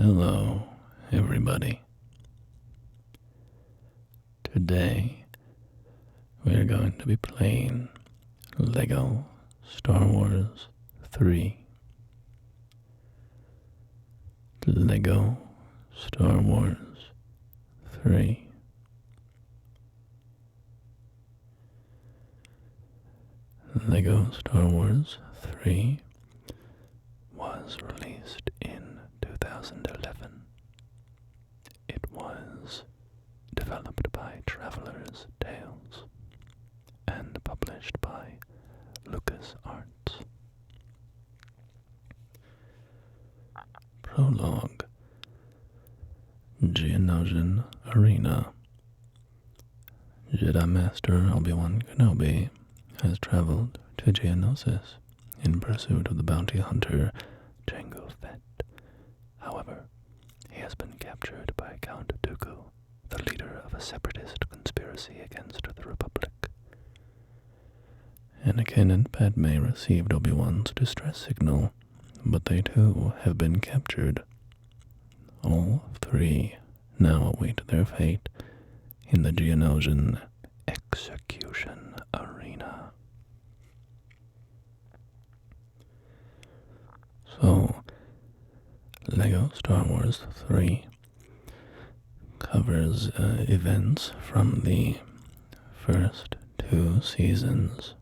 Hello, everybody. Today, we are going to be playing Lego Star Wars 3. Lego Star Wars 3. Lego Star Wars 3 was released in 2011. It was developed by Traveler's Tales and published by LucasArts. Prologue. Geonosis Arena. Jedi Master Obi-Wan Kenobi has traveled to Geonosis in pursuit of the bounty hunter Jango Fett. However, he has been captured by Count Dooku, the leader of a separatist conspiracy against the Republic. Anakin and Padme received Obi-Wan's distress signal, but they too have been captured. All three now await their fate in the Geonosian execution arena. So, Lego Star Wars 3 covers events from the first two seasons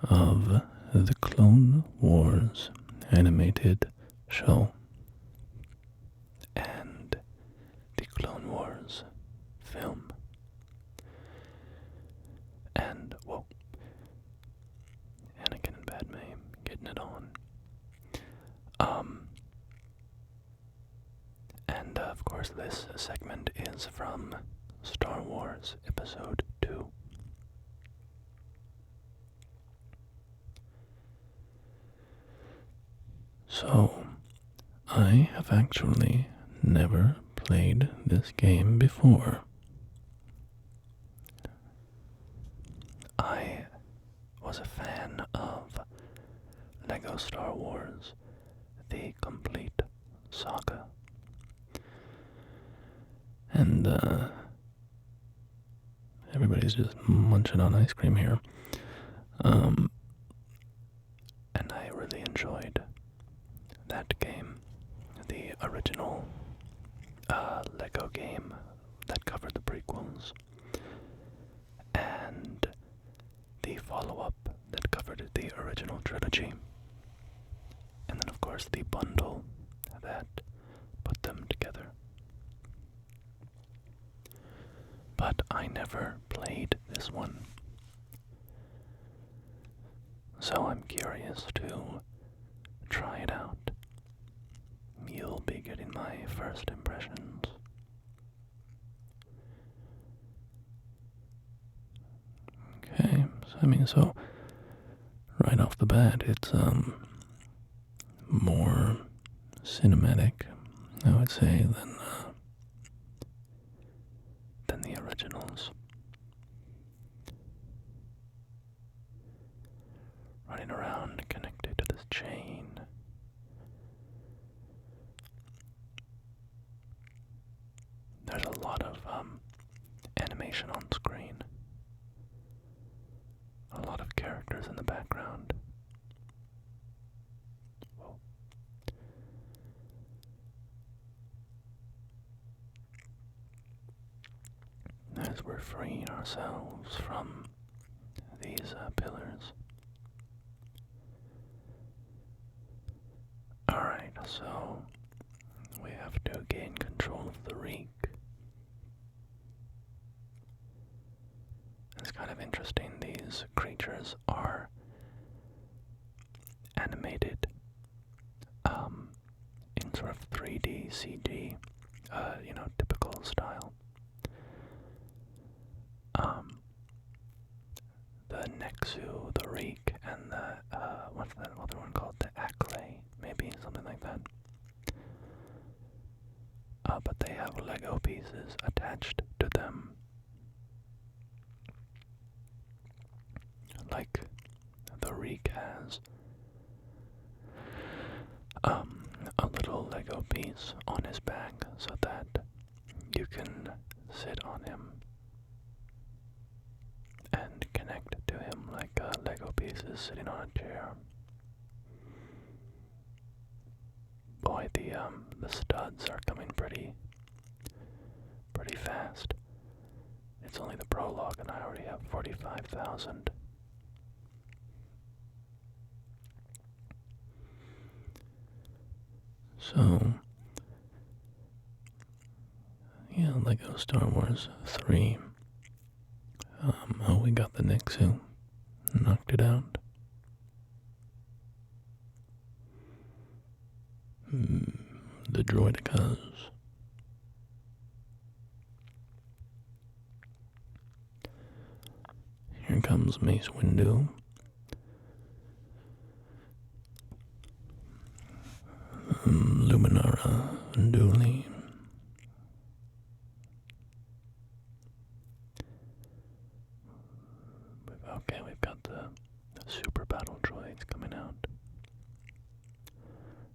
of the Clone Wars animated show and the Clone Wars film. And, whoa, Anakin and Padme getting it on. And of course this segment is from Star Wars Episode 2. So, I have actually never played this game before. I was a fan of Lego Star Wars, the complete saga. And, everybody's just munching on ice cream here. And I really enjoyed that game, the original Lego game that covered the prequels, and the follow-up that covered the original trilogy, and then of course the bundle that put them together. But I never played this one, so I'm curious to try it out. You'll be getting my first impressions. Okay, so right off the bat, it's more cinematic, I would say, than the originals. Running around connected to this chain. There's a lot of animation on screen. A lot of characters in the background. Whoa. As we're freeing ourselves from these pillars. Alright, so we have to gain control of the Reek. It's kind of interesting, these creatures are animated in sort of 3D CG, typical style. The Nexu, the Reek, and the, what's that other one called? The Acklay, maybe, something like that. But they have Lego pieces attached to them. Like the Reek has a little Lego piece on his back so that you can sit on him and connect to him like Lego pieces sitting on a chair. Boy, the studs are coming pretty fast. It's only the prologue and I already have 45,000. So, yeah, Lego Star Wars 3. Oh, we got the Nixu. Knocked it out. The Droidicas. Here comes Mace Windu. Luminara Dooley. Okay, we've got the super battle droids coming out.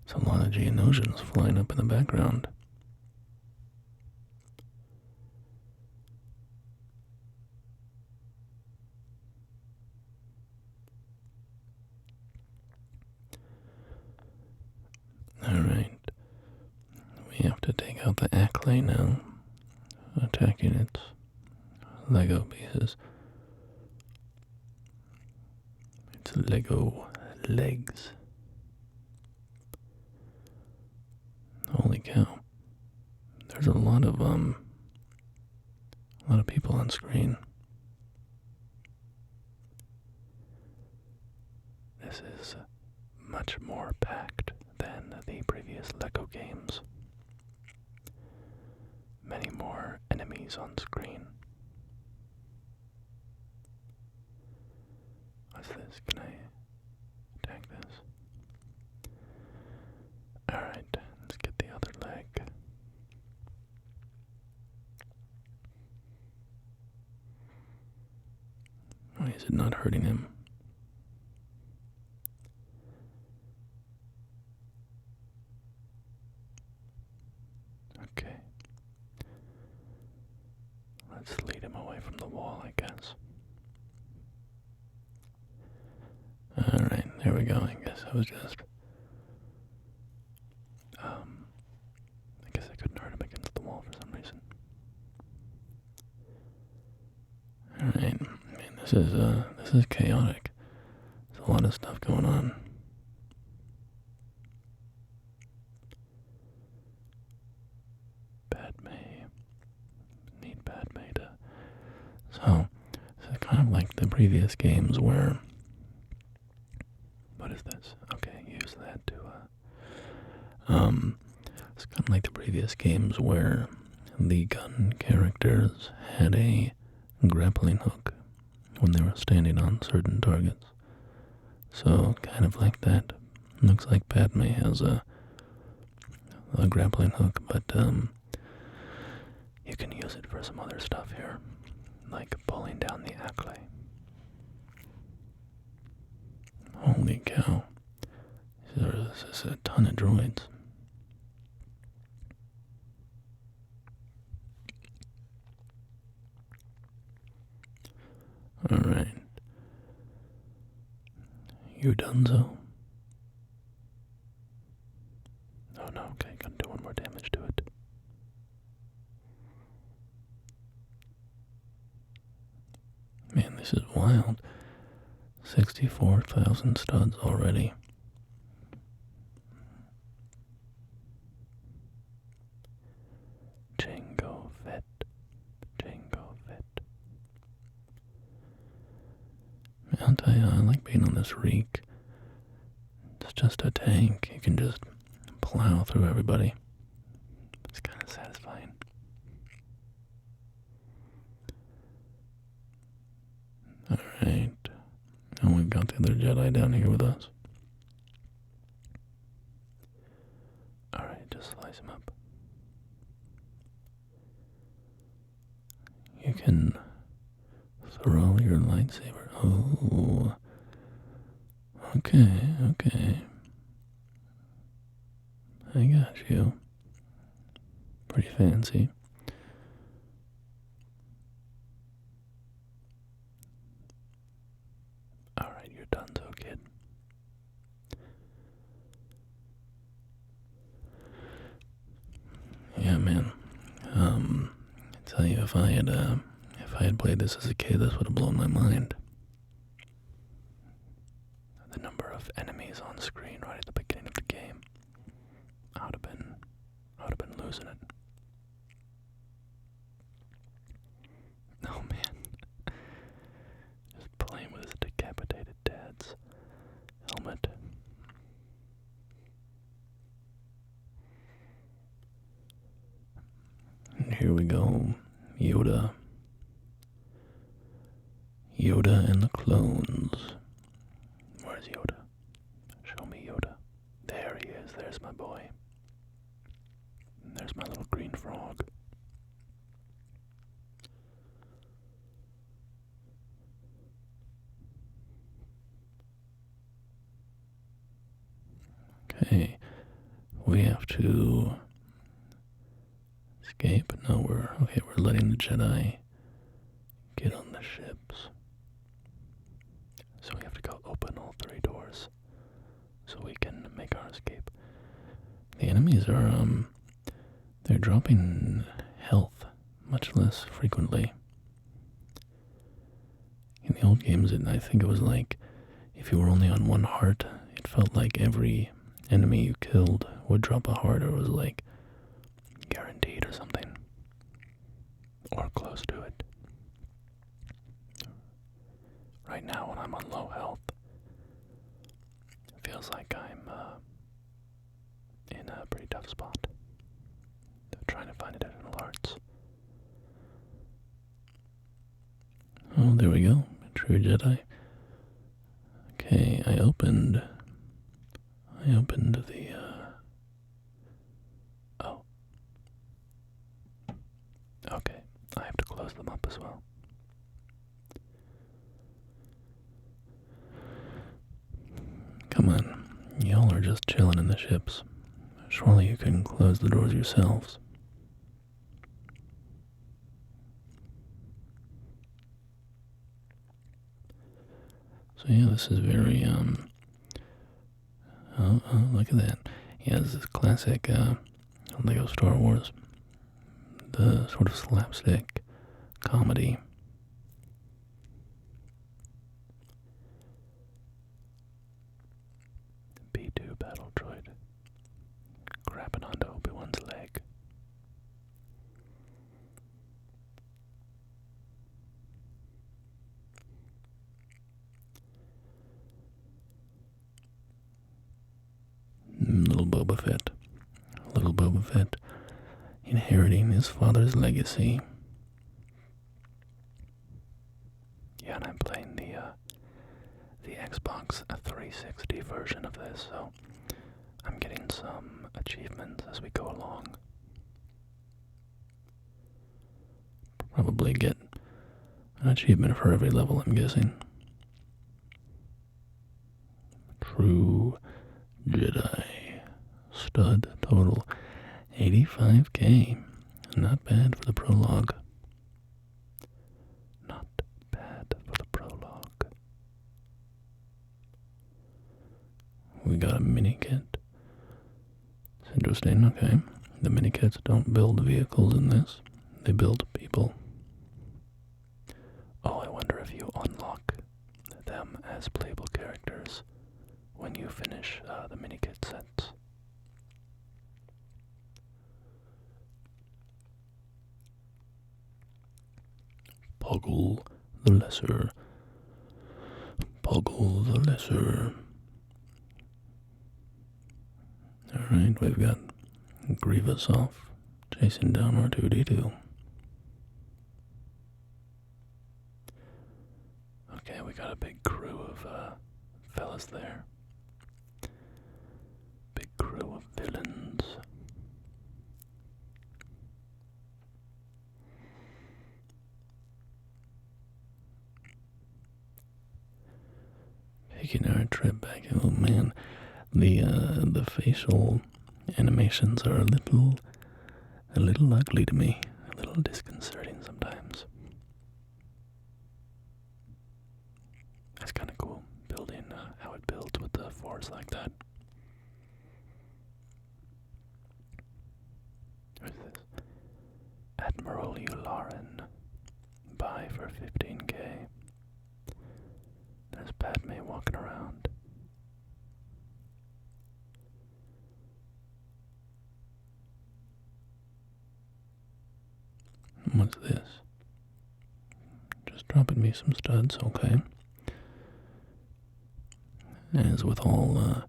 There's a lot of Geonosians flying up in the background. Alright. We have to take out the Acklay now, attacking its Lego pieces. Its Lego legs. Holy cow. There's a lot of people on screen. This is much more packed than the previous Lego games. Many more enemies on screen. What's this? Can I attack this? Alright, let's get the other leg. Why is it not hurting him? Okay. Let's lead him away from the wall, I guess. Alright, there we go. I guess I was just... I guess I couldn't hurt him against the wall for some reason. Alright, man, this is chaotic. There's a lot of stuff going on. Need Padme to... So, this is kind of like the previous games where... What is this? Okay, use that to, it's kind of like the previous games where the gun characters had a grappling hook when they were standing on certain targets. So, kind of like that. Looks like Padme has a grappling hook, but, you can use it for some other stuff here, like pulling down the Acklay. Holy cow. There's just a ton of droids. Alright. You done so? Oh no, okay, gonna do one more damage to it. Man, this is wild. 64,000 studs already. Jango Fett. I'll tell you, I like being on this Reek. It's just a tank. You can just plow through everybody. It's kind of satisfying. Alright. And we've got the other Jedi down here with us. Alright, just slice him up. You can throw your lightsaber. Oh. Okay. I got you. Pretty fancy. Alright, you're done so, kid. Yeah, man. I tell you, if I had played this as a kid, this would have blown my mind. The number of enemies on screen right at the beginning of the game. I would have been losing it. Oh man. Just playing with his decapitated dad's helmet. And here we go. Yoda. Yoda and the clones. Where's Yoda? Show me Yoda. There he is. There's my boy. And there's my little green frog. Okay. We have to escape. No, we're letting the Jedi get on the ships. So we have to go open all 3 doors so we can make our escape. The enemies are they're dropping health much less frequently. In the old games, I think it was like if you were only on 1 heart, it felt like every enemy you killed would drop a heart, or it was like guaranteed or something, or close to it. Right now, when I'm on low health, it feels like I'm in a pretty tough spot. Trying to find additional hearts. Oh, there we go. True Jedi. Okay, I opened the, oh. Okay, I have to close them up as well. Come on, y'all are just chilling in the ships. Surely you can close the doors yourselves. So yeah, this is very, oh, look at that. Yeah, this is classic, Lego Star Wars. The sort of slapstick comedy. B2 battle droid grabbing onto Obi-Wan's leg. Little Boba Fett, inheriting his father's legacy. Yeah, and I'm playing the Xbox 360 version of this, so I'm getting some achievements as we go along. Probably get an achievement for every level, I'm guessing. True Jedi. Stud total 85k. Not bad for the prologue. Not bad for the prologue. We got a mini kit. It's interesting, okay. The mini kits don't build vehicles in this, they build people. Oh, I wonder if you unlock them as playable characters when you finish the mini kit sets. Poggle the Lesser. Poggle the Lesser. Alright, we've got Grievous off, chasing down R2-D2. Okay, we got a big crew of fellas there. Big crew of villains. Taking our trip back. Oh man, the facial animations are a little a little ugly to me, a little disconcerting sometimes. That's kind of cool, building how it builds with the force like that. Who's this? Admiral Yularen. Buy for 15k. There's Padme walking around. What's this? Just dropping me some studs, okay. As with all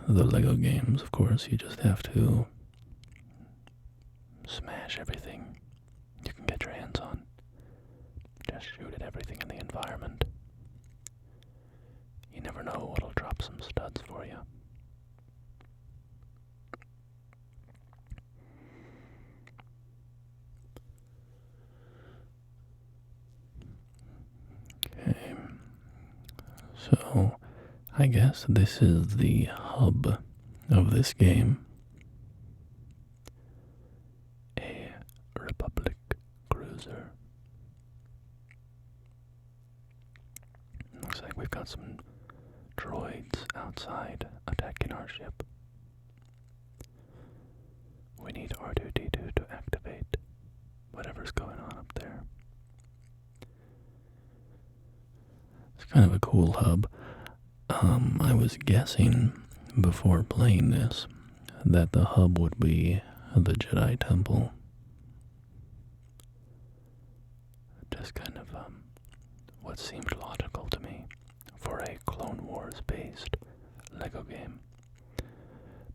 the Lego games, of course, you just have to smash everything you can get your hands on. Just shoot at everything in the environment. You never know what'll drop some studs for you. Okay, so I guess this is the hub of this game. A Republic cruiser. Looks like we've got some droids outside attacking our ship. We need R2-D2 to activate whatever's going on up there. It's kind of a cool hub. I was guessing before playing this that the hub would be the Jedi Temple. Just kind of what seemed logical to me for a Clone Wars based Lego game.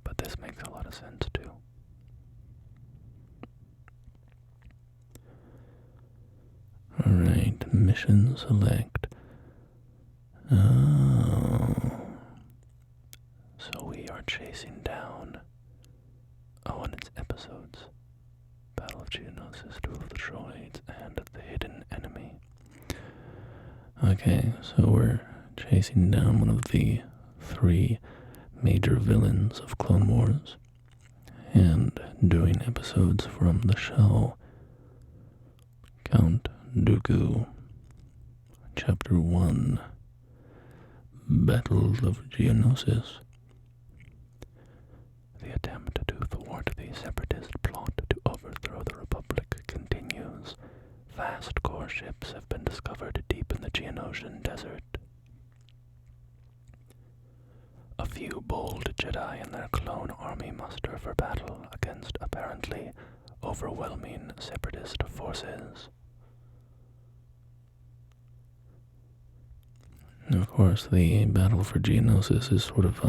But this makes a lot of sense too. Alright, mission select. Oh. So we are chasing down. Oh, and it's episodes. Battle of Geonosis, Duel of the Droids, and the Hidden Enemy. Okay, so we're chasing down one of the 3 major villains of Clone Wars and doing episodes from the show. Count Dooku, Chapter 1, Battle of Geonosis. The attempt to thwart the Separatist plot to overthrow the Republic continues. Vast core ships have been discovered deep in the Geonosian desert. A few bold Jedi and their clone army muster for battle against apparently overwhelming Separatist forces. And of course, the battle for Geonosis is sort of,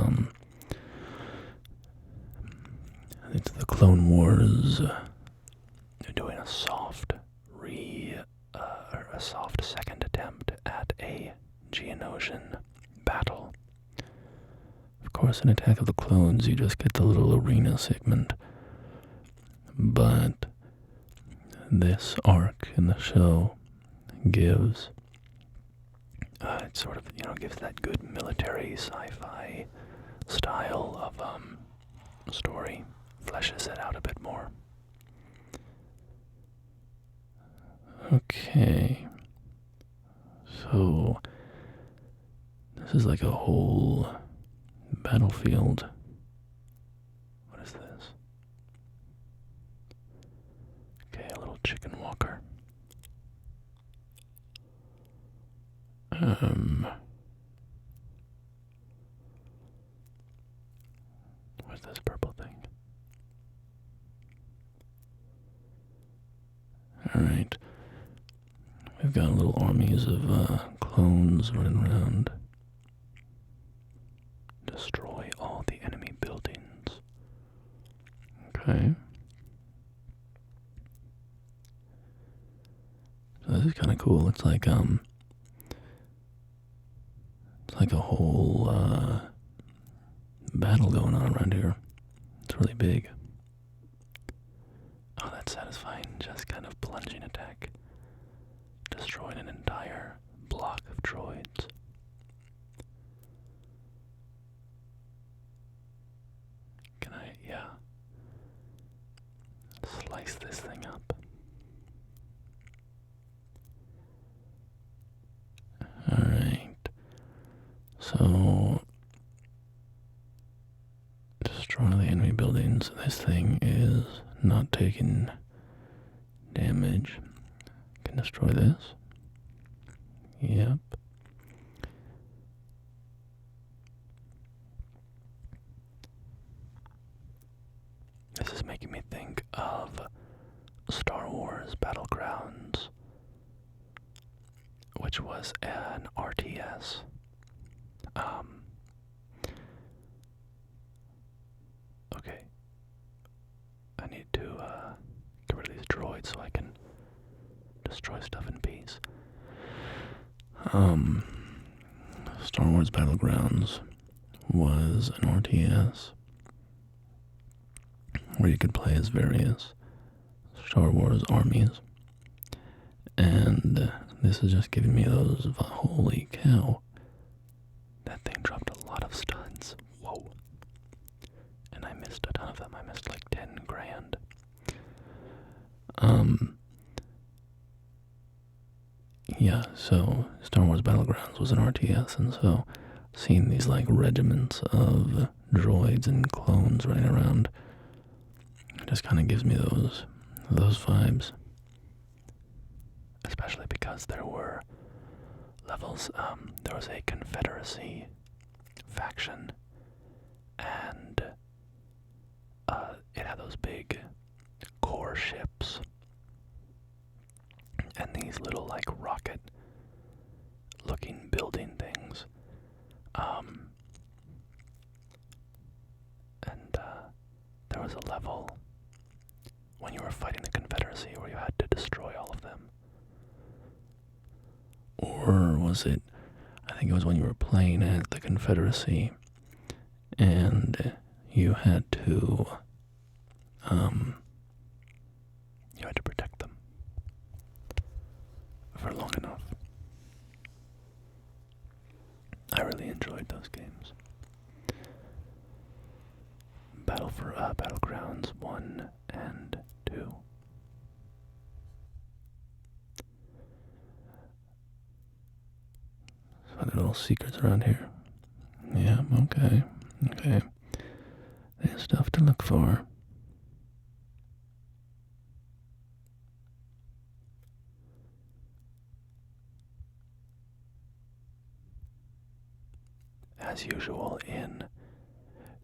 it's the Clone Wars doing a soft second attempt at a Geonosian battle. Of course, in Attack of the Clones, you just get the little arena segment. But this arc in the show gives, it sort of, gives that good military sci-fi style of story. Fleshes it out a bit more. Okay. So, this is like a whole battlefield. What is this? Okay, a little chicken walker. What's this purple thing? Alright. We've got little armies of clones running around. Destroy all the enemy buildings. Okay. So this is kind of cool. It's like a whole battle going on around here. It's really big. Oh, that's satisfying. Just kind of plunging attack. Destroying an entire block of droids. Can I? Yeah. slice this thing up. Alright. So, destroy the enemy buildings. This thing is not taking damage. Can destroy this. Yep. This is making me think of Star Wars Battlegrounds, which was an RTS. Okay. I need to get rid of these droids so I can destroy stuff in peace. Star Wars Battlegrounds was an RTS where you could play as various Star Wars armies. And this is just giving me those, holy cow. That thing dropped a lot of stuns. Whoa. And I missed a ton of them. I missed like 10 grand. Yeah, so Star Wars Battlegrounds was an RTS, and so seeing these like regiments of droids and clones running around just kind of gives me those vibes. Especially because there were levels, there was a Confederacy faction, and it had those big core ships, and these little like rocket looking building things, and there was a level when you were fighting the Confederacy where you had to destroy all of them. Or was it, I think it was when you were playing at the Confederacy and you had to protect them for long enough. I really enjoyed those games. Battlegrounds 1 and 2. So there are little secrets around here. Yeah, okay. There's stuff to look for. As usual in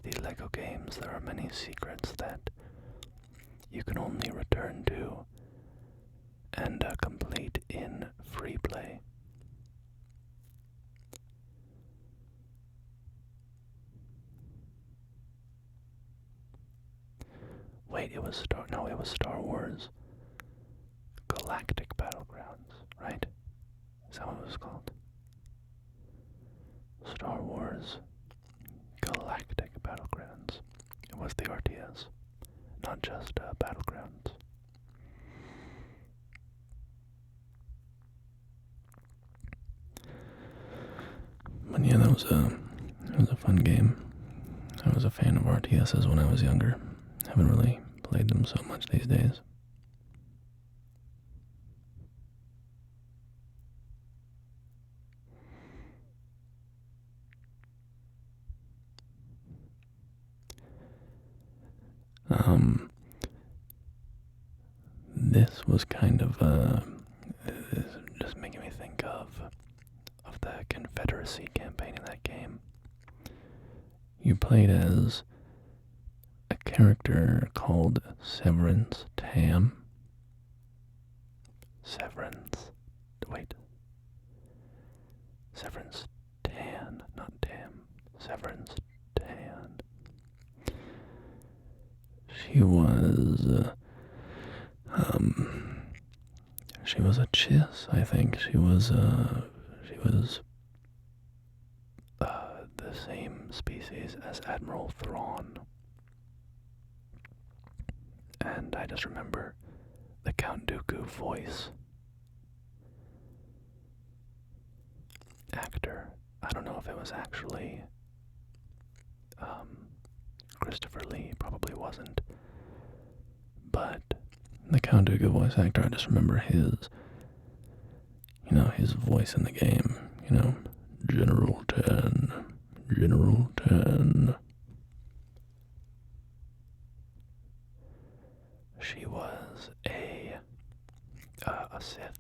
the LEGO games, there are many secrets that you can only return to and complete in free play. Wait, it was Star Wars Galactic Battlegrounds, right? Is that what it was called? Star Wars Galactic Battlegrounds. It was the RTS, not just Battlegrounds. But yeah, that was a fun game. I was a fan of RTSs when I was younger. Haven't really played them so much these days. This was kind of just making me think of the Confederacy campaign in that game. You played as a character called Severance Tam. Severance Tan, not Tam. Severance Tan. She was a Chiss, I think. She was the same species as Admiral Thrawn. And I just remember the Count Dooku voice actor. I don't know if it was actually Christopher Lee, probably wasn't, but the Count Dooku voice actor, I just remember his, his voice in the game, General 10, General 10. She was a Sith.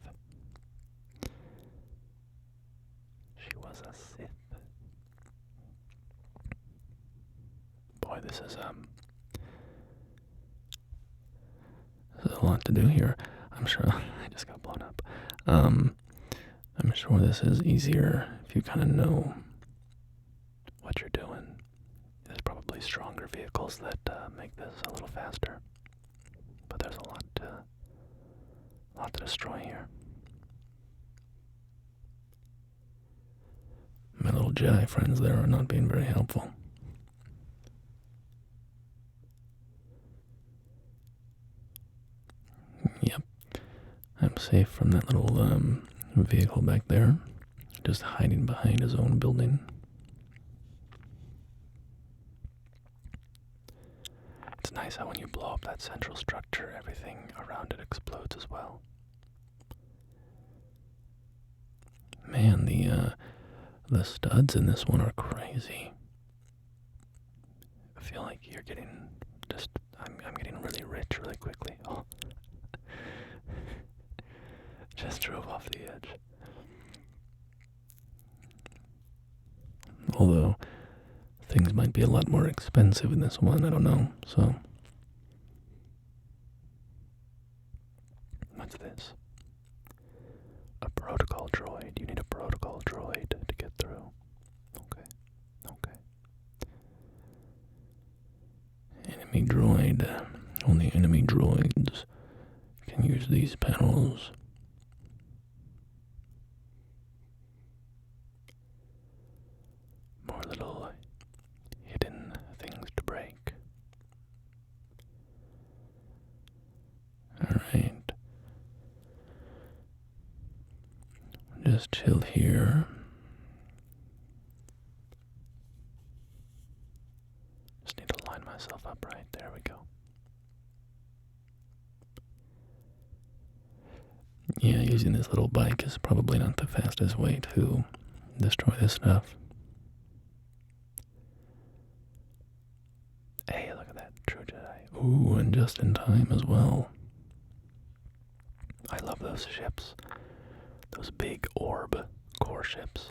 She was a Sith. Boy, this is a lot to do here. I'm sure I just got blown up. I'm sure this is easier if you kind of know what you're doing. There's probably stronger vehicles that make this a little faster, but there's a lot to destroy here. My little Jedi friends there are not being very helpful. Yep, I'm safe from that little vehicle back there, just hiding behind his own building. It's nice how when you blow up that central structure, everything around it explodes as well. Man, the studs in this one are crazy. I feel like you're getting I'm getting really rich really quickly. Oh. Just drove off the edge. Although, things might be a lot more expensive in this one, I don't know, so. What's this? A protocol droid. You need a protocol droid to get through. Okay. Enemy droid. Only enemy droids can use these panels. More little hidden things to break. Alright. Just chill here. Just need to line myself up right. There we go. Yeah, using this little bike is probably not the fastest way to destroy this stuff. Hey, look at that, true Jedi. Ooh, and just in time as well. I love those ships. Those big orb core ships.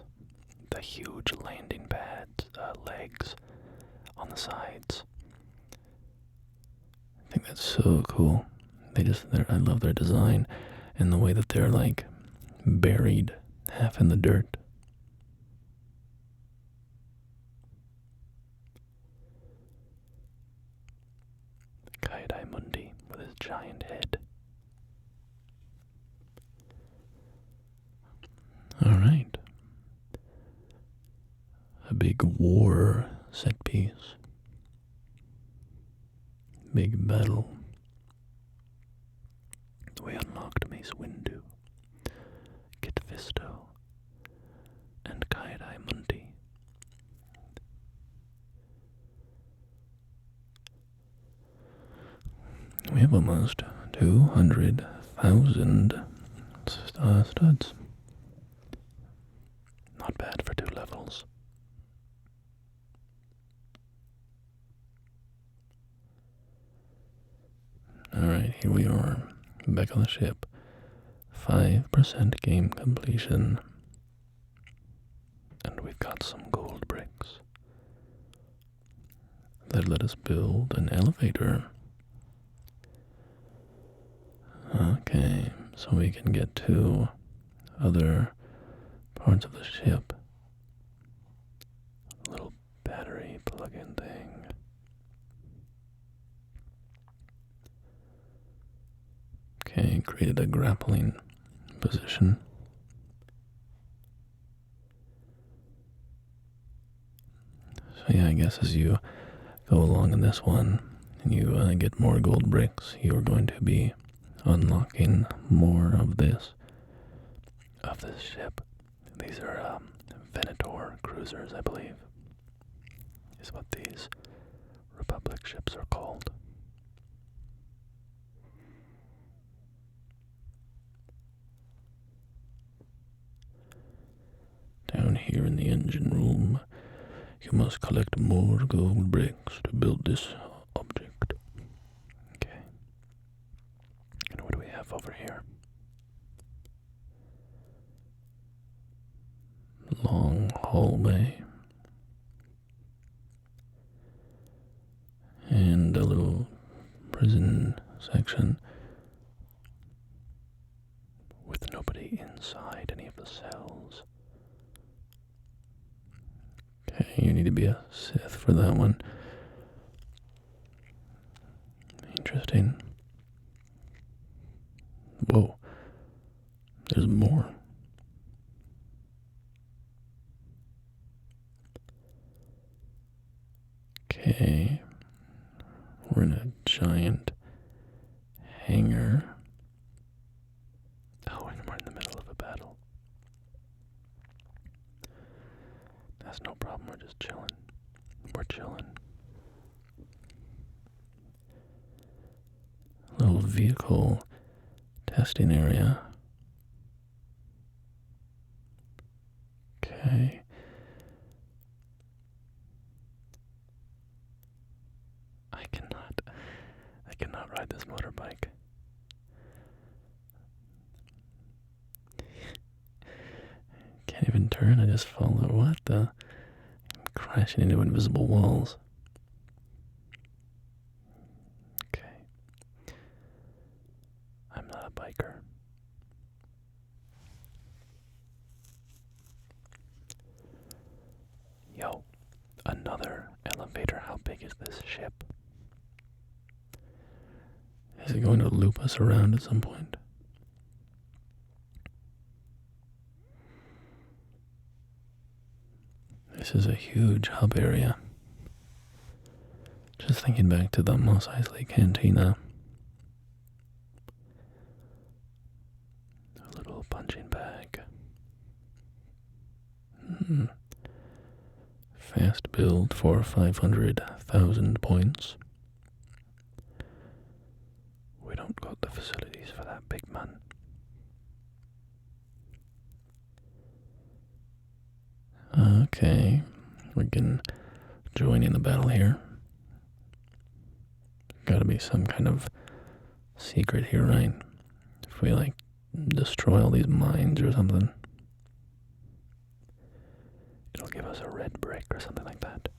The huge landing pads, legs on the sides. I think that's so cool. I love their design and the way that they're like buried half in the dirt. Jedi Mundi with his giant head. Alright. A big war set piece. Big battle. We unlocked Mace Windu, Kit Fisto, and Jedi Mundi. We have almost 200,000 studs. Not bad for 2 levels. Alright, here we are, back on the ship. 5% game completion. And we've got some gold bricks. That let us build an elevator. Okay, so we can get to other parts of the ship. A little battery plug-in thing. Okay, created a grappling position. So yeah, I guess as you go along in this one, and you get more gold bricks, you're going to be unlocking more of this ship. These are Venator cruisers, I believe, is what these Republic ships are called. here in the engine room. You must collect more gold bricks to build this object. Okay. And what do we have over here? Long hallway. And a little prison section with nobody inside any of the cells. Okay, you need to be a Sith for that one. Interesting. Whoa. There's more. Okay. We're in a giant hangar. Oh, and we're in the middle of a battle. That's no problem, we're just chilling. We're chilling. Little vehicle testing area. Okay. I cannot ride this motorbike. Can't even turn, I just follow. What the? I'm crashing into invisible walls. Okay. I'm not a biker. Yo, another elevator. How big is this ship? Is it going to loop us around at some point? This is a huge hub area. Just thinking back to the Mos Eisley Cantina. A little punching bag. Fast build for 500,000 points. We don't got the facilities for that, big man. Okay, we can join in the battle here. Gotta be some kind of secret here, right? If we, like, destroy all these mines or something, it'll give us a red brick or something like that.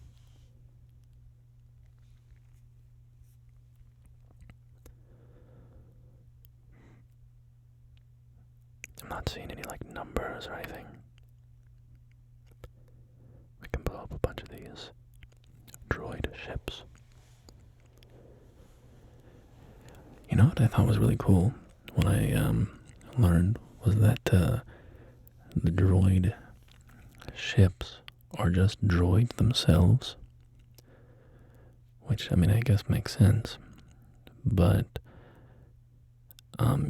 I'm not seeing any, like, numbers or anything. We can blow up a bunch of these droid ships. You know what I thought was really cool? What I learned was that the droid ships are just droids themselves. Which, I mean, I guess makes sense. But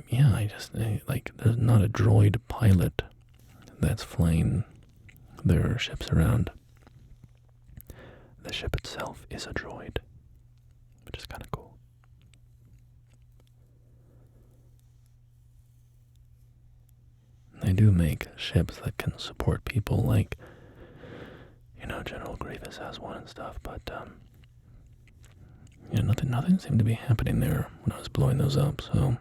yeah, like, there's not a droid pilot that's flying their ships around. The ship itself is a droid, which is kind of cool. They do make ships that can support people, like, you know, General Grievous has one and stuff, but, yeah, nothing seemed to be happening there when I was blowing those up, so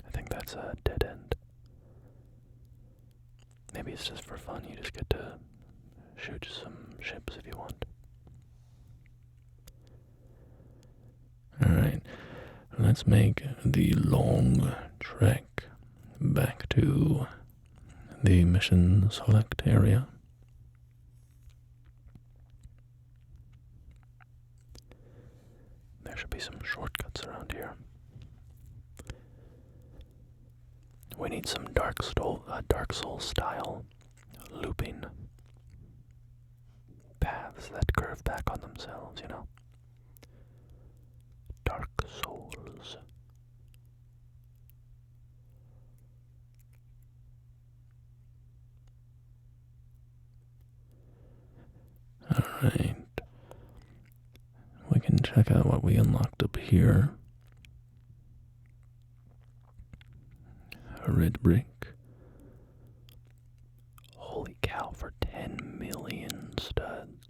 I think that's a dead end. Maybe it's just for fun, you just get to shoot some ships if you want. Alright, let's make the long trek back to the mission select area. There should be some shortcuts around here. We need some Dark Soul style looping paths that curve back on themselves, you know? Dark Souls. Alright. We can check out what we unlocked up here. A red brick. cow, for 10 million studs.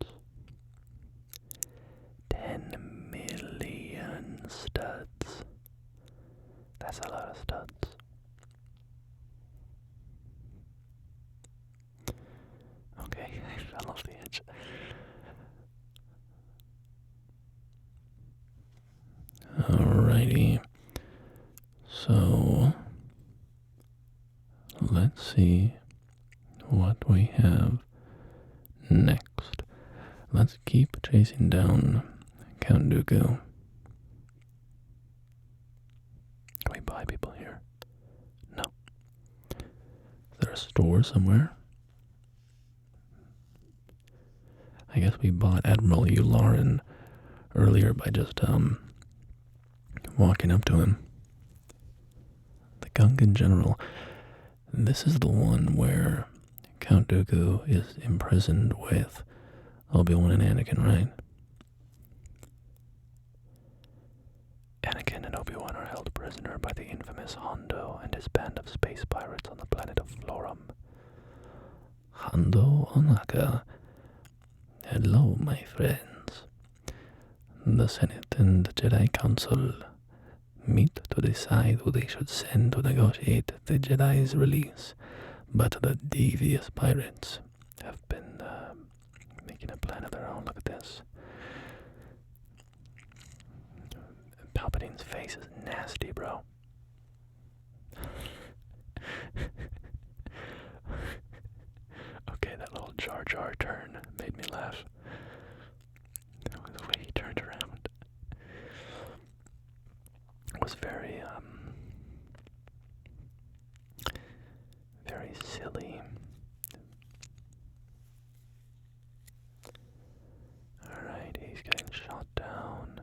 10 million studs. That's a lot of studs. Okay, I fell off the edge. Alrighty. So, let's see what we have next. Let's keep chasing down Count Dooku. Can we buy people here? No. Is there a store somewhere? I guess we bought Admiral Yularen earlier by just, walking up to him. The Gungan General. This is the one where Count Dooku is imprisoned with Obi-Wan and Anakin, right? Anakin and Obi-Wan are held prisoner by the infamous Hondo and his band of space pirates on the planet of Florum. Hondo Onaka. Hello, my friends. The Senate and the Jedi Council meet to decide who they should send to negotiate the Jedi's release, but the devious pirates have been making a plan of their own. Look at this. Palpatine's face is nasty, bro. Okay, that little Jar Jar turn made me laugh. The way he turned around was very, very silly. Alright, he's getting shot down.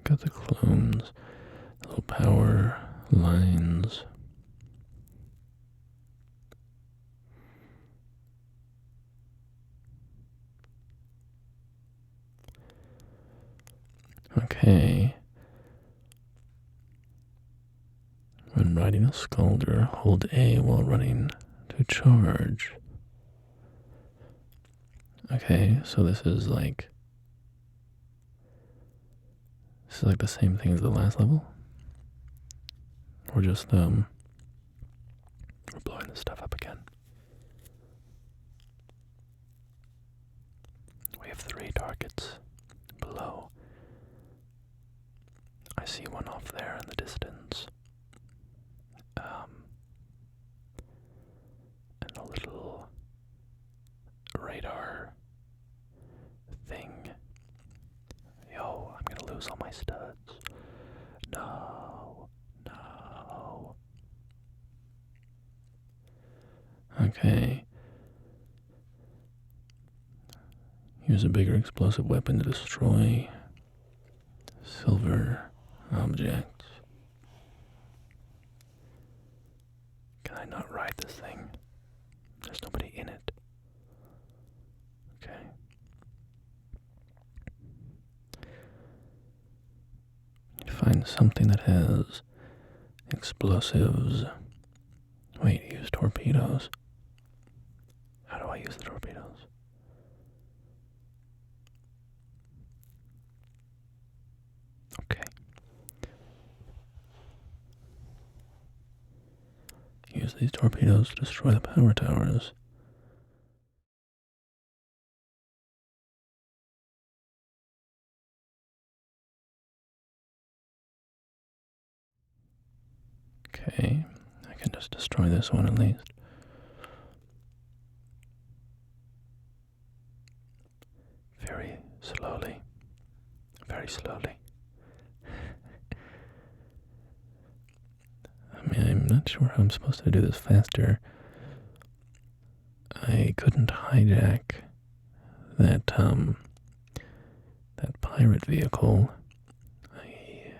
Got the clones, little power lines. Okay. When riding a Skulder, hold A while running to charge. Okay, so this is like the same thing as the last level? Or just, we're blowing this stuff up again. We have 3 targets below. I see one off there in the distance. And a little radar thing. Yo, I'm gonna lose all my studs. No. Okay. Use a bigger explosive weapon to destroy silver objects. Can I not ride this thing? There's nobody in it. Okay. Need to find something that has explosives. Wait, use torpedoes. How do I use the torpedoes? Okay. Use these torpedoes to destroy the power towers. Okay, I can just destroy this one at least. Very slowly. Very slowly. I mean, I'm not sure how I'm supposed to do this faster. I couldn't hijack that, that pirate vehicle. I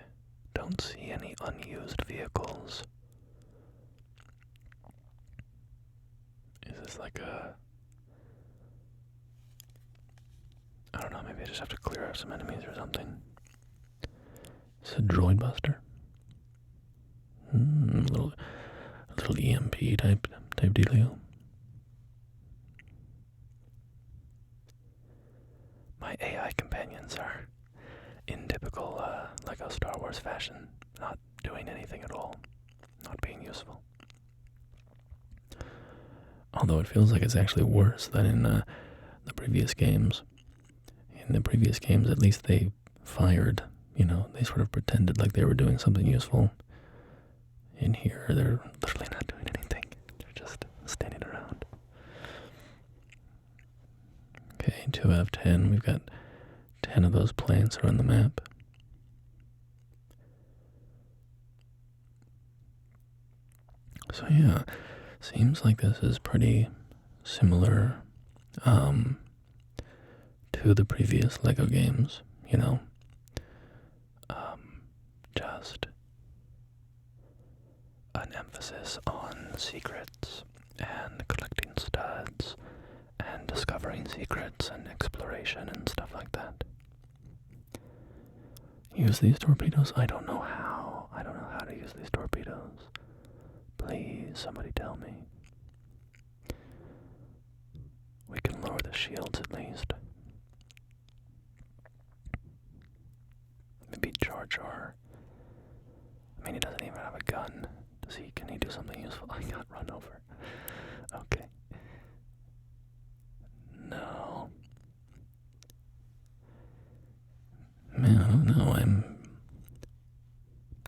don't see any unused vehicles. Is this like a... I don't know, maybe I just have to clear out some enemies or something. It's a droid buster. A little EMP type dealio. My AI companions are in typical Lego Star Wars fashion, not doing anything at all, not being useful. Although it feels like it's actually worse than in the previous games. In the previous games, at least they fired, they sort of pretended like they were doing something useful. In here, they're literally not doing anything. They're just standing around. Okay, 2 out of 10. We've got 10 of those plants are on the map. So yeah, seems like this is pretty similar to the previous LEGO games, just an emphasis on secrets and collecting studs and discovering secrets and exploration and stuff like that. Use these torpedoes? I don't know how. I don't know how to use these torpedoes. Please, somebody tell me. We can lower the shields at least. Maybe Jar Jar. I mean, he doesn't even have a gun. Can he do something useful? I got run over. Okay. No. Man, I don't know. I'm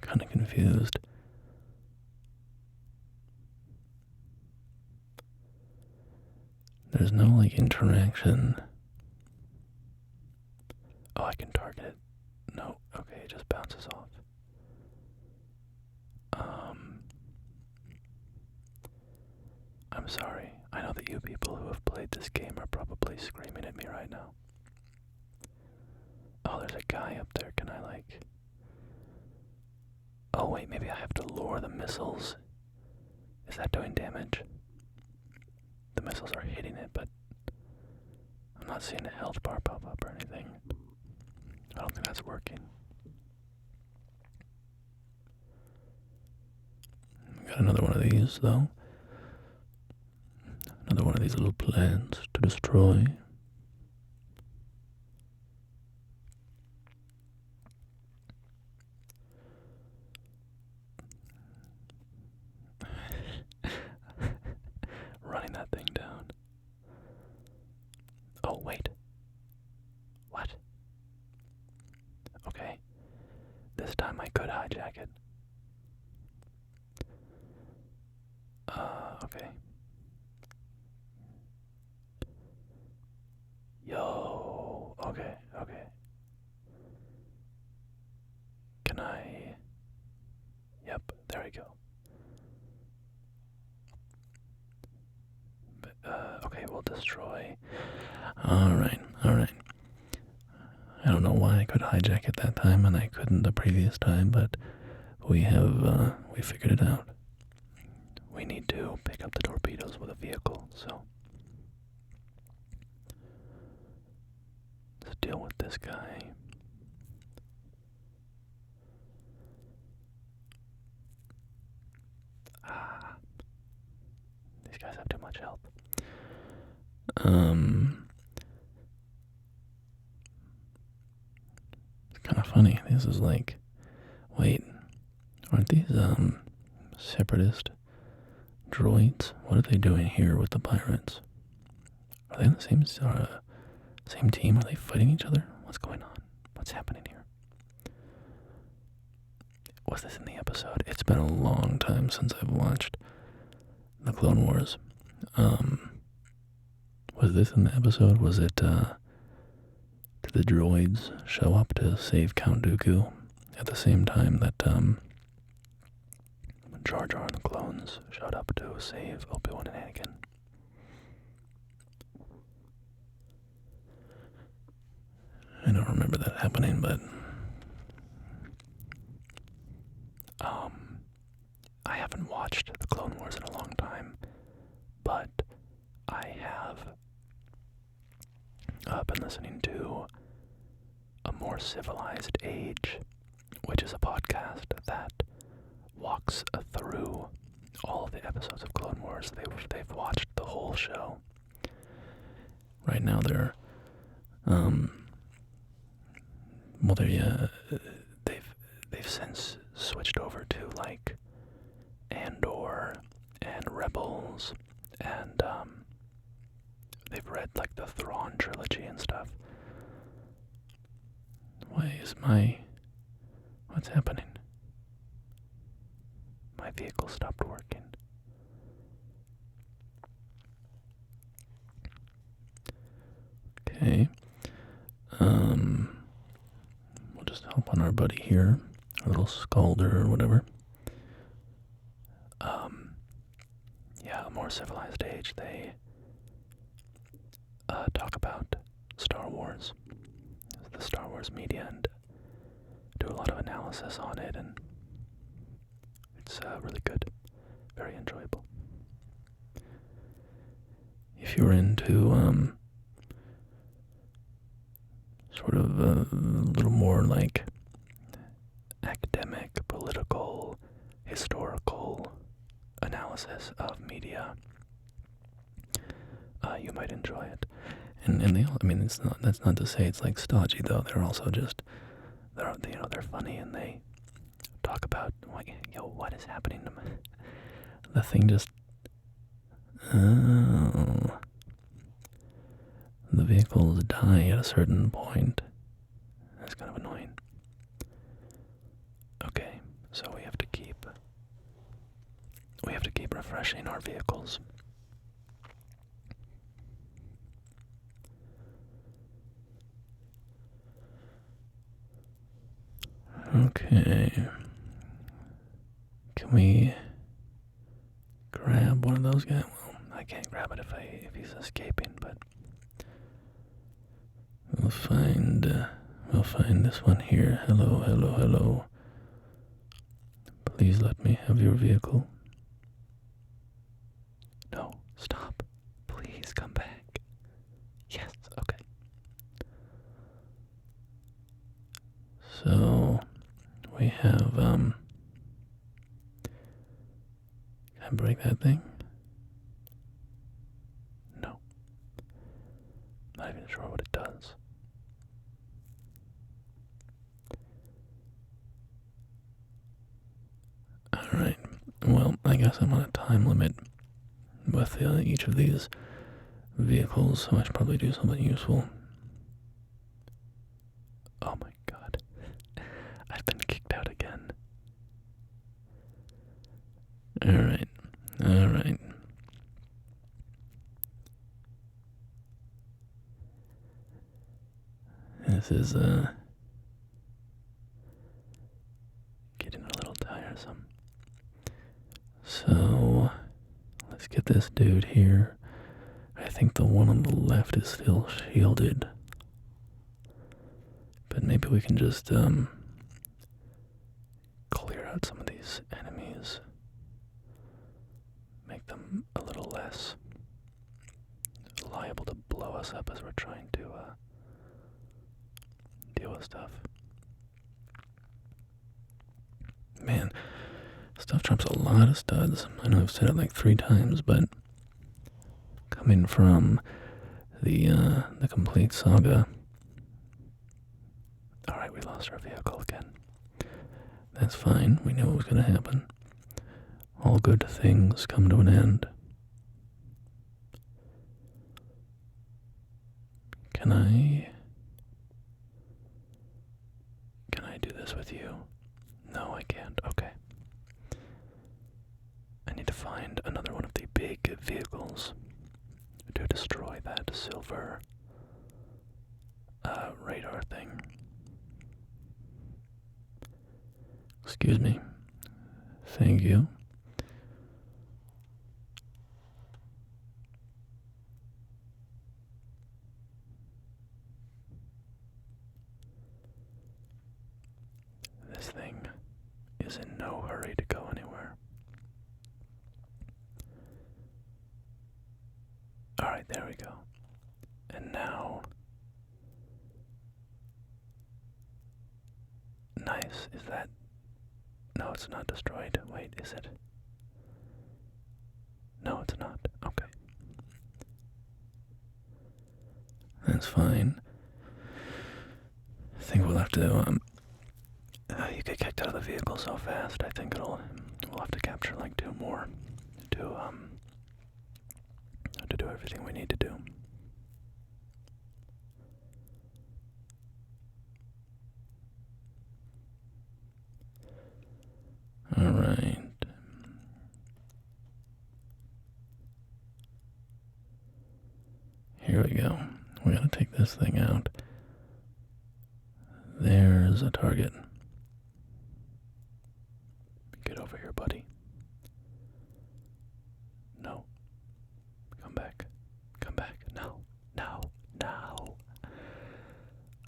kind of confused. There's no, interaction. Oh, I can target it. No, okay, it just bounces off. I'm sorry. I know that you people who have played this game are probably screaming at me right now. Oh, there's a guy up there. Can I, Oh, wait, maybe I have to lure the missiles. Is that doing damage? The missiles are hitting it, but I'm not seeing a health bar pop up or anything. I don't think that's working. Got another one of these, though. Another one of these little plants to destroy. Running that thing down. Oh, wait. What? Okay. This time I could hijack it. Okay. Yo. Okay. Can I? Yep, there we go. But, okay, we'll destroy. Alright. I don't know why I could hijack it that time and I couldn't the previous time, but we figured it out. We need to pick up the torpedoes with a vehicle, so let's deal with this guy. These guys have too much health. It's kind of funny. This is wait, aren't these separatist droids? What are they doing here with the pirates? Are they in the same team? Are they fighting each other? What's going on? What's happening here? Was this in the episode? It's been a long time since I've watched the Clone Wars. Was this in the episode? Was it, did the droids show up to save Count Dooku at the same time that, Jar Jar and the clones showed up to save Obi-Wan and Anakin? I don't remember that happening, but I haven't watched the Clone Wars in a long time, but I have been listening to A More Civilized Age, which is a podcast that walks through all of the episodes of Clone Wars. They've watched the whole show. Right now they're they've since switched over to like Andor and Rebels, and they've read like the Thrawn trilogy and stuff. What's happening? My vehicle stopped working. Okay. We'll just hop on our buddy here, our little Scalder or whatever. Yeah, A More Civilized Age, they talk about Star Wars, the Star Wars media, and do a lot of analysis on it, and it's really good, very enjoyable. If you're into sort of a little more like academic, political, historical analysis of media, you might enjoy it. And they all, I mean, that's not to say it's like stodgy though. They're also just they're funny, and they talk about what is happening to me. The thing just the vehicles die at a certain point. That's kind of annoying. Okay, so we have to keep refreshing our vehicles. Okay. Can we grab one of those guys? Well, I can't grab it if he's escaping, but we'll find this one here. Hello, hello, hello. Please let me have your vehicle. No, stop. Please come back. Yes, okay. So we have can I break that thing? No. Not even sure what it does. Alright, well, I guess I'm on a time limit with each of these vehicles, so I should probably do something useful. Oh my god. I've been kicked out again. Alright, alright. This is, getting a little tiresome. So, let's get this dude here. I think the one on the left is still shielded. But maybe we can just, clear out some of these enemies. Make them a little less liable to blow us up as we're trying to, deal with stuff. Man, stuff drops a lot of studs. I know I've said it like 3 times, but coming from the complete saga. Alright, we lost our vehicle again. That's fine, we knew what was going to happen. All good things come to an end. Can I do this with you? No, I can't. Okay. I need to find another one of the big vehicles to destroy that silver radar thing. Excuse me. Thank you. This thing is in no hurry to go anywhere. Alright, there we go. And now... Nice. Is that... No, No, it's not destroyed. Wait, is it? No, it's not. Okay. That's fine. I think we'll have to, you get kicked out of the vehicle so fast, I think we'll have to capture like 2 more to do everything we need to do. Alright. Here we go. We gotta take this thing out. There's a target. Get over here, buddy. No. Come back. Come back. No. No. No.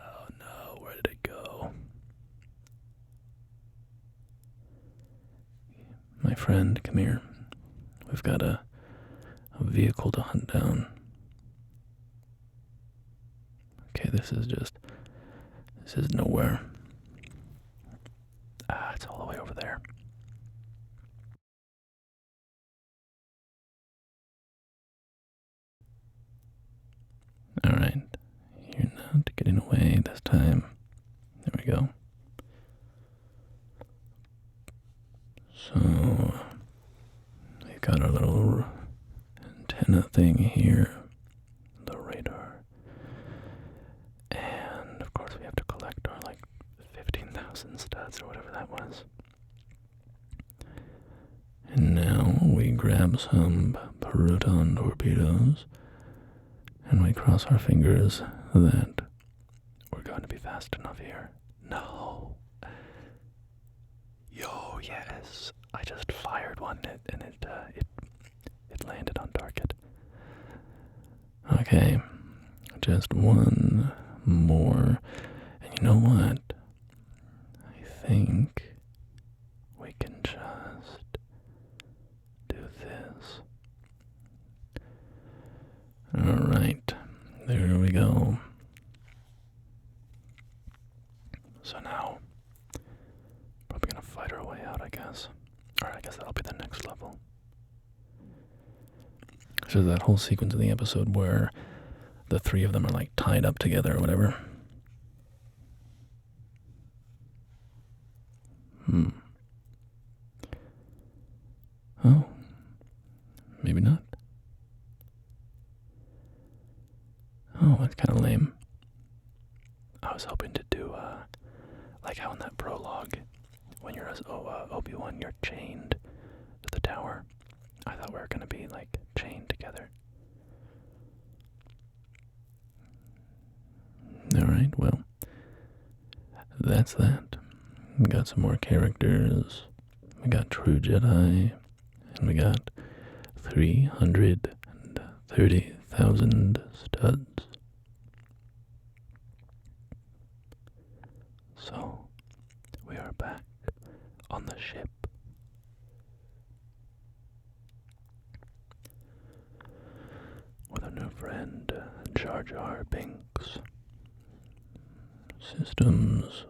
Oh no, where did it go? My friend, come here. We've got a vehicle to hunt down. Okay, this is nowhere. It's all the way over there. Alright, you're not getting away this time. There we go. So, we've got our little antenna thing here, the radar, and of course we have to collect our like 15,000 studs or whatever that was. And now we grab some proton torpedoes and we cross our fingers that we're going to be fast enough here. No. Yo, yes. I just fired one and it landed on target. Okay. Just one more. And you know what? I think we can just do this. Alright, there we go. So now, probably gonna fight our way out, I guess. Or I guess that'll be the next level. So that whole sequence in the episode where the 3 of them are like tied up together or whatever. Oh, maybe not. Oh, that's kind of lame. I was hoping to do, like how in that prologue, when you're as Obi-Wan, you're chained to the tower. I thought we were going to be, like, chained together. Alright, well, that's that. We got some more characters. We got True Jedi. And we got 330,000 studs. So, we are back on the ship. With our new friend, Jar Jar Binks. Systems,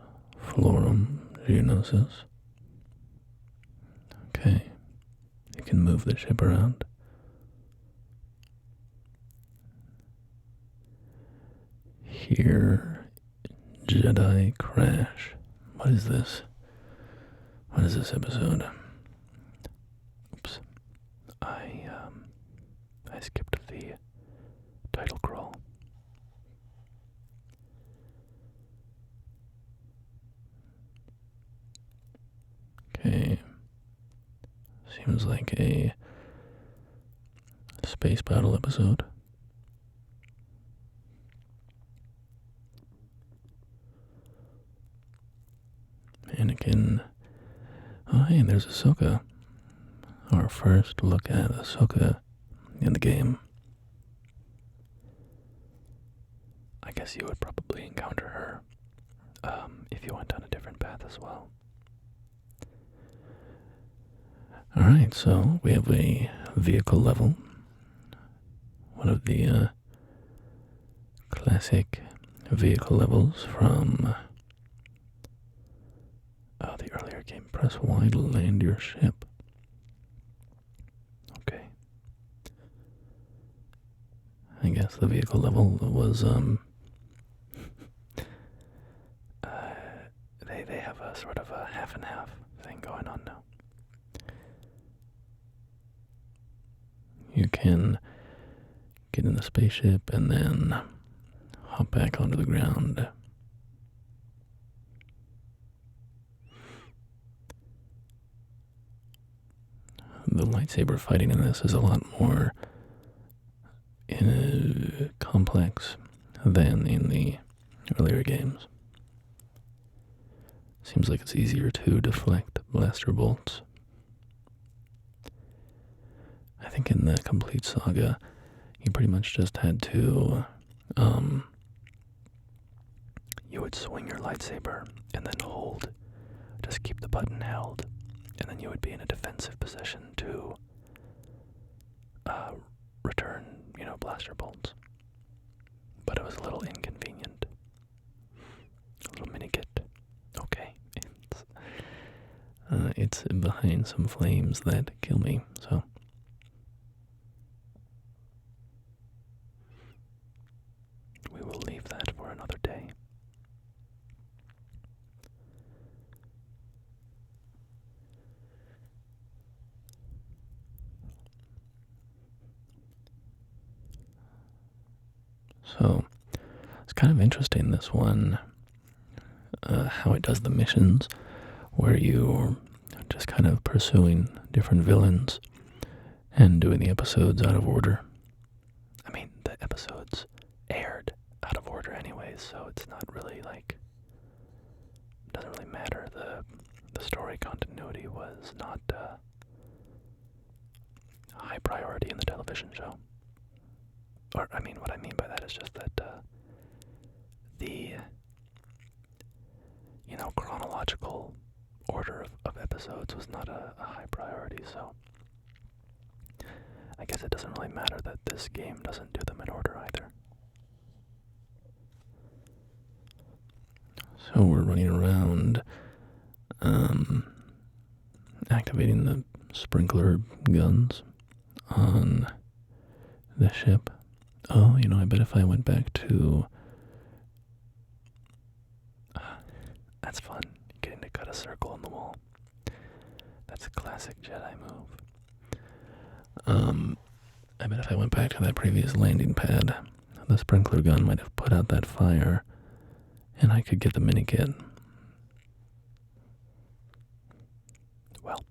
Florum, Geonosis. Okay, you can move the ship around. Here, Jedi crash. What is this? What is this episode? Oops. I skipped the title crawl. Okay. Seems like a space battle episode. Anakin. Oh, hey, there's Ahsoka. Our first look at Ahsoka in the game. I guess you would probably encounter her if you went down a different path as well. Alright, so we have a vehicle level. One of the classic vehicle levels from the earlier Okay, press Y to land your ship. Okay. I guess the vehicle level was, they have a sort of a half and half thing going on now. You can get in the spaceship and then hop back onto the ground. The lightsaber fighting in this is a lot more complex than in the earlier games. Seems like it's easier to deflect blaster bolts. I think in the complete saga, you pretty much just had to, you would swing your lightsaber and then hold, just keep the button held, and then you would be in a defensive position to return, blaster bolts. But it was a little inconvenient. A little minikit. Okay. It's behind some flames that kill me, so. We will leave that for another day. So, it's kind of interesting, this one, how it does the missions, where you're just kind of pursuing different villains and doing the episodes out of order. I mean, the episodes aired out of order anyways, so it's not really like, doesn't really matter. The story continuity was not a high priority in the television show. Or, I mean, what I mean by that is just that the, chronological order of episodes was not a high priority, so I guess it doesn't really matter that this game doesn't do them in order either. So we're running around, activating the sprinkler guns on the ship. Oh, I bet if I went back to... that's fun, getting to cut a circle on the wall. That's a classic Jedi move. I bet if I went back to that previous landing pad, the sprinkler gun might have put out that fire, and I could get the minikit. Well,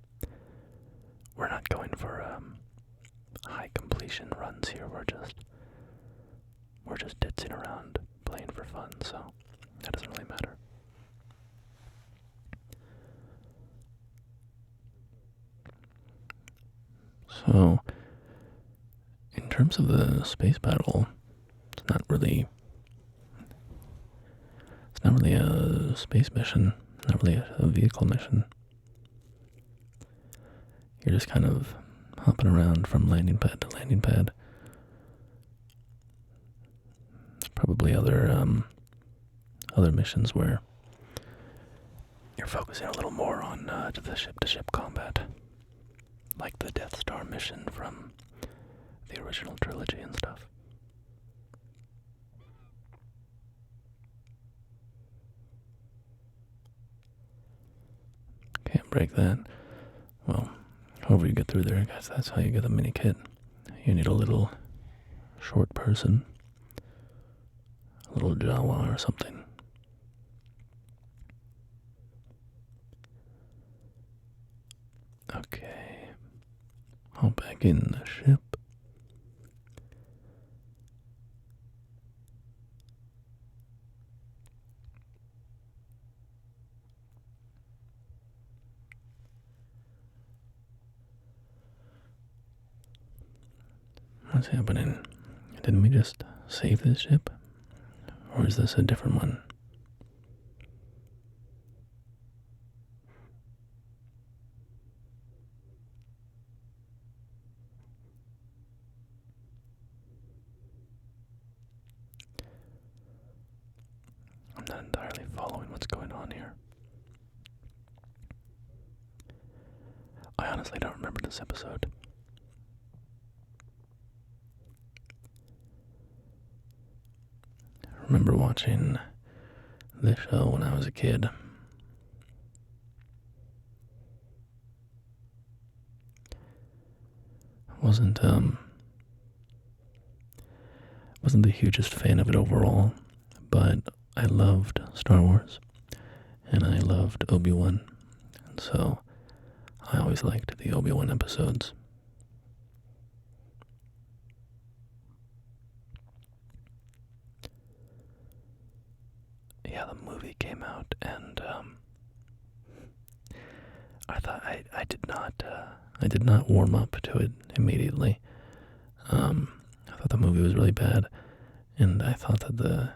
we're not going for high completion runs here. We're just ditzing around, playing for fun, so that doesn't really matter. So, in terms of the space battle, it's not really a space mission, not really a vehicle mission. You're just kind of hopping around from landing pad to landing pad. There's probably other missions where you're focusing a little more on the ship-to-ship combat, like the Death Star mission from the original trilogy and stuff. Can't break that. Well, however you get through there, I guess that's how you get the mini kit. You need a little short person, a little Jawa or something. Okay, hop back in the ship. What's happening? Didn't we just save this ship? Or is this a different one? I'm not entirely following what's going on here. honestly don't remember this episode. I remember watching this show when I was a kid. Wasn't the hugest fan of it overall, but I loved Star Wars, and I loved Obi-Wan, and so I always liked the Obi-Wan episodes. Yeah, the movie came out, and I thought I did not warm up to it immediately. I thought the movie was really bad, and I thought that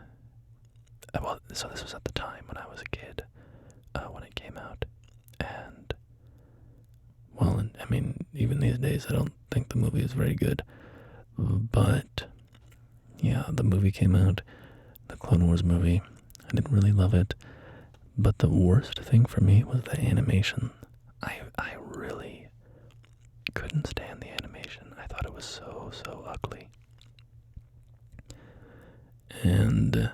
so this was at the time when I was a kid, when it came out, and, well, I mean, even these days I don't think the movie is very good, but, yeah, the movie came out, the Clone Wars movie. I didn't really love it, but the worst thing for me was the animation. I really couldn't stand the animation. I thought it was so ugly. And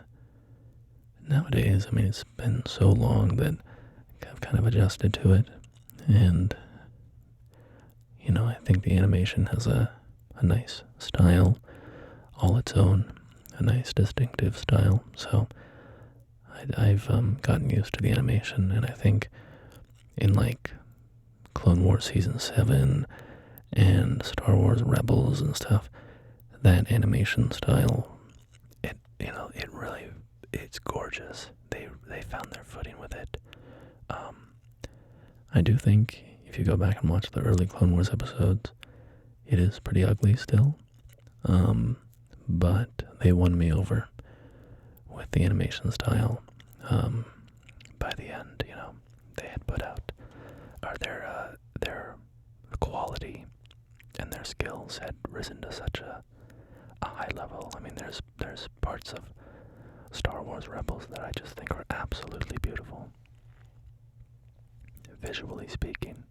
nowadays, I mean, it's been so long that I've kind of adjusted to it, and, you know, I think the animation has a nice style, all its own, a nice distinctive style, so I've gotten used to the animation, and I think in, like, Clone Wars Season 7 and Star Wars Rebels and stuff, that animation style, it's gorgeous. They found their footing with it. I do think if you go back and watch the early Clone Wars episodes, it is pretty ugly still, but they won me over with the animation style. By the end, you know, they had put out, or their quality and their skills had risen to such a high level. I mean, there's parts of Star Wars Rebels that I just think are absolutely beautiful, visually speaking.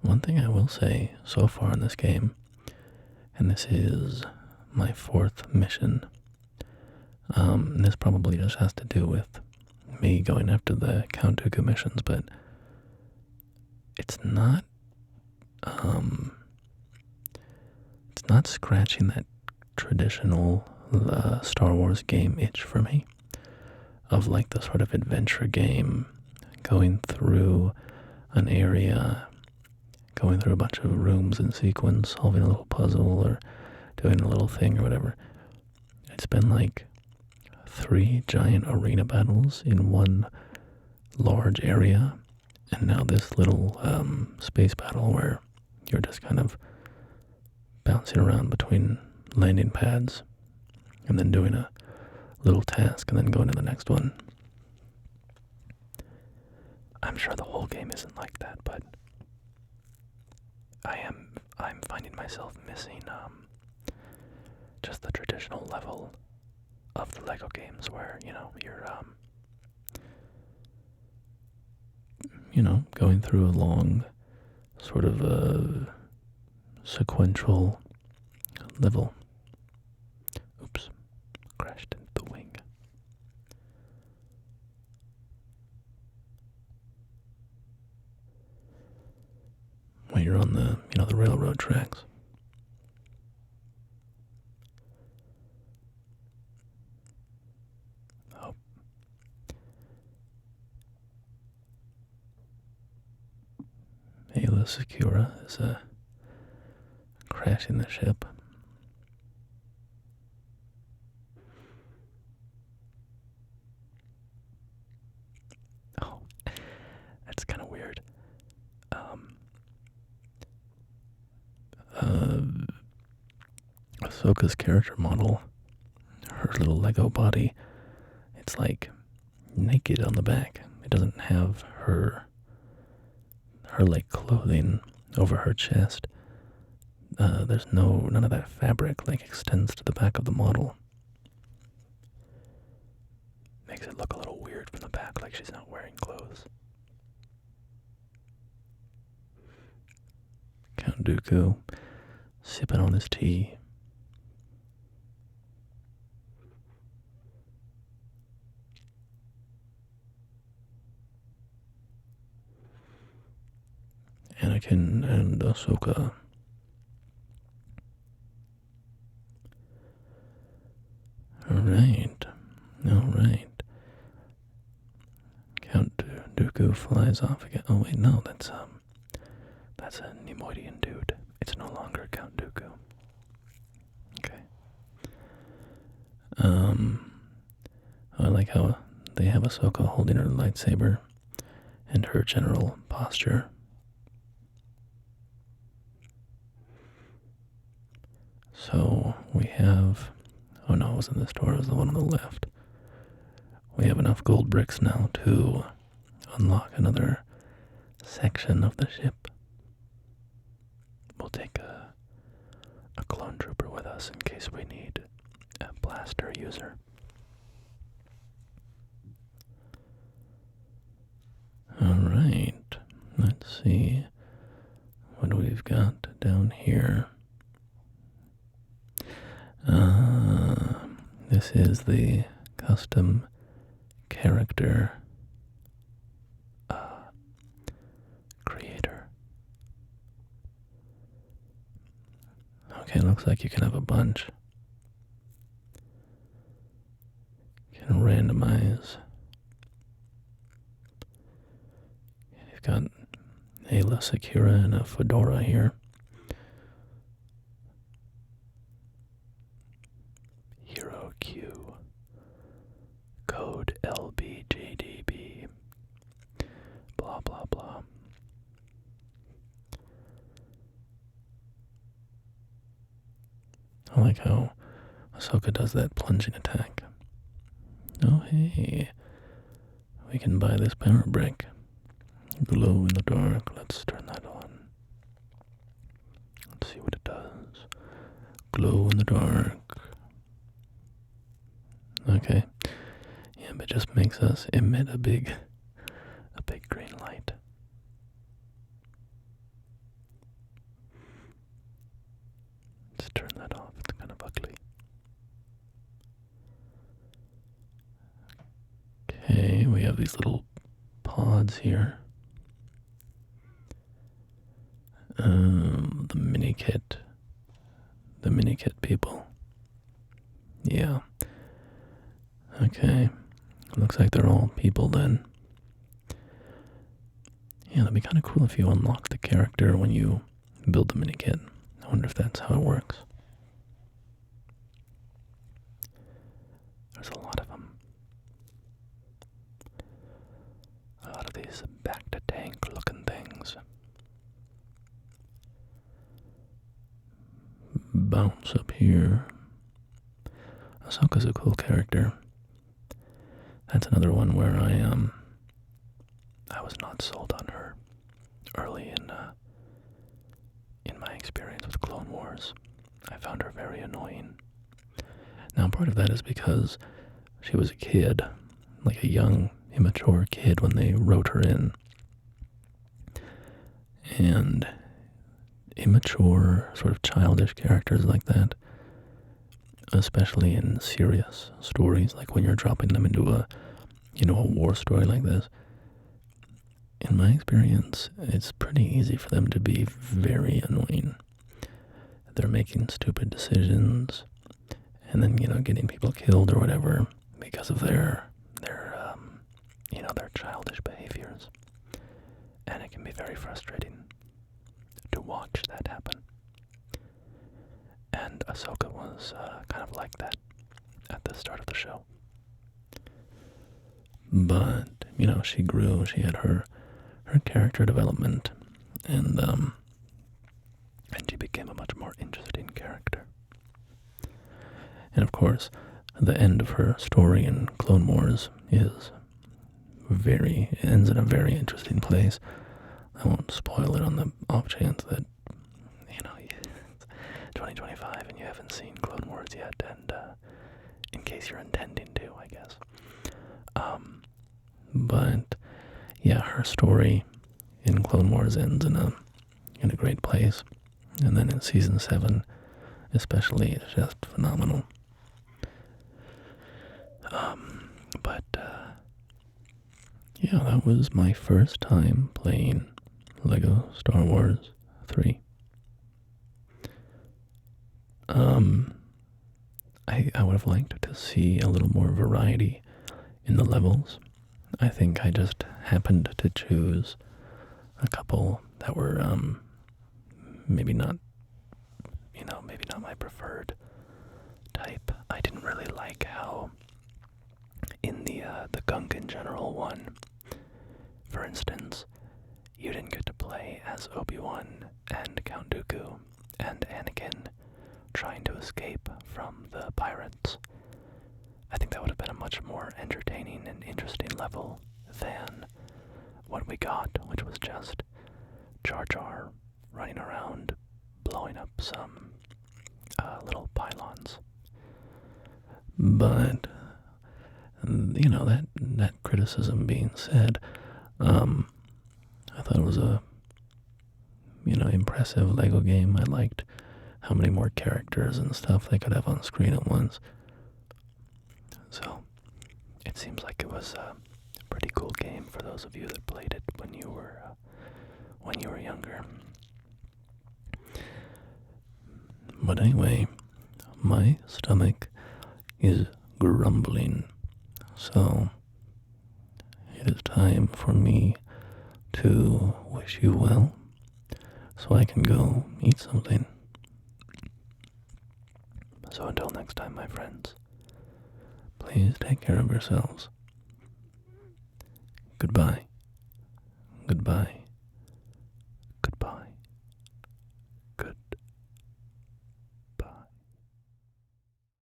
One thing I will say so far in this game, and this is my 4th mission, and this probably just has to do with me going after the Count Dooku missions, but it's not scratching that traditional Star Wars game itch for me, of like the sort of adventure game, going through an area, going through a bunch of rooms in sequence, solving a little puzzle or doing a little thing or whatever. It's been like 3 giant arena battles in one large area, and now this little space battle where you're just kind of bouncing around between landing pads and then doing a little task and then going to the next one. I'm sure the whole game isn't like that, but I'm finding myself missing just the traditional level of the Lego games where, you know, you're going through a long sort of a sequential level. Oops, crashed into the wing. When you're on the railroad tracks. Oh. Ayla Secura is crashing the ship. Oh, that's kind of weird. Ahsoka's character model, her little Lego body, it's like naked on the back. It doesn't have her like clothing over her chest. There's none of that fabric like extends to the back of the model. makes it look a little weird from the back, like she's not wearing clothes. Count Dooku sipping on his tea. Anakin and Ahsoka. Alright. Count Dooku flies off again. Oh wait, no, that's a Neimoidian dude. It's no longer Count Dooku. Okay. I like how they have Ahsoka holding her lightsaber and her general posture. So we have, oh no, it wasn't this door, it was the one on the left. We have enough gold bricks now to unlock another section of the ship. We'll take a clone trooper with us in case we need a blaster user. Alright, let's see what we've got down here. This is the custom character creator. Okay, looks like you can have a bunch. You can randomize. You've got Ayla Secura and a fedora here. Hero Q. Code LBJDB. Blah, blah, blah. I like how Ahsoka does that plunging attack. Oh, hey. We can buy this power brick. Glow in the dark. Let's turn that on. Let's see what it does. Glow in the dark. Okay. Yeah, but it just makes us emit a big green light. Let's turn that off. It's kind of ugly. Okay, we have these little pods here. The mini kit. The mini kit people. Yeah. Okay. Looks like they're all people then. Yeah, that'd be kind of cool if you unlock the character when you build the mini kit. I wonder if that's how it works. There's a lot of them. A lot of these back-to-tank looking things. Bounce up here. Ahsoka's a cool character. That's another one where I was not sold on her early in my experience with Clone Wars. I found her very annoying. Now, part of that is because she was a kid, like a young, immature kid when they wrote her in. And immature, sort of childish characters like that, especially in serious stories, like when you're dropping them into a war story like this, in my experience, it's pretty easy for them to be very annoying. They're making stupid decisions, and then, getting people killed or whatever because of their childish behaviors. And it can be very frustrating to watch that happen. And Ahsoka was kind of like that at the start of the show. But, she grew, she had her character development, and she became a much more interesting character. And of course, the end of her story in Clone Wars ends in a very interesting place. I won't spoil it on the off chance that, it's 2025 and you haven't seen Clone Wars yet, and in case you're intending to, I guess. But yeah, her story in Clone Wars ends in a great place, and then in season 7, especially, it's just phenomenal. But yeah, that was my first time playing Lego Star Wars 3. I would have liked to see a little more variety in the levels. I think I just happened to choose a couple that were maybe not my preferred type. I didn't really like how in the Gungan General one, for instance, you didn't get to play as Obi-Wan and Count Dooku and Anakin trying to escape from the pirates. I think that would have been a much more entertaining and interesting level than what we got, which was just Jar Jar running around blowing up some little pylons. But that criticism being said, I thought it was a impressive Lego game. I liked how many more characters and stuff they could have on screen at once. So it seems like it was a pretty cool game for those of you that played it when you were younger. But anyway, my stomach is grumbling, so it is time for me to wish you well, so I can go eat something. So until next time, my friends, please take care of yourselves. Goodbye. Goodbye.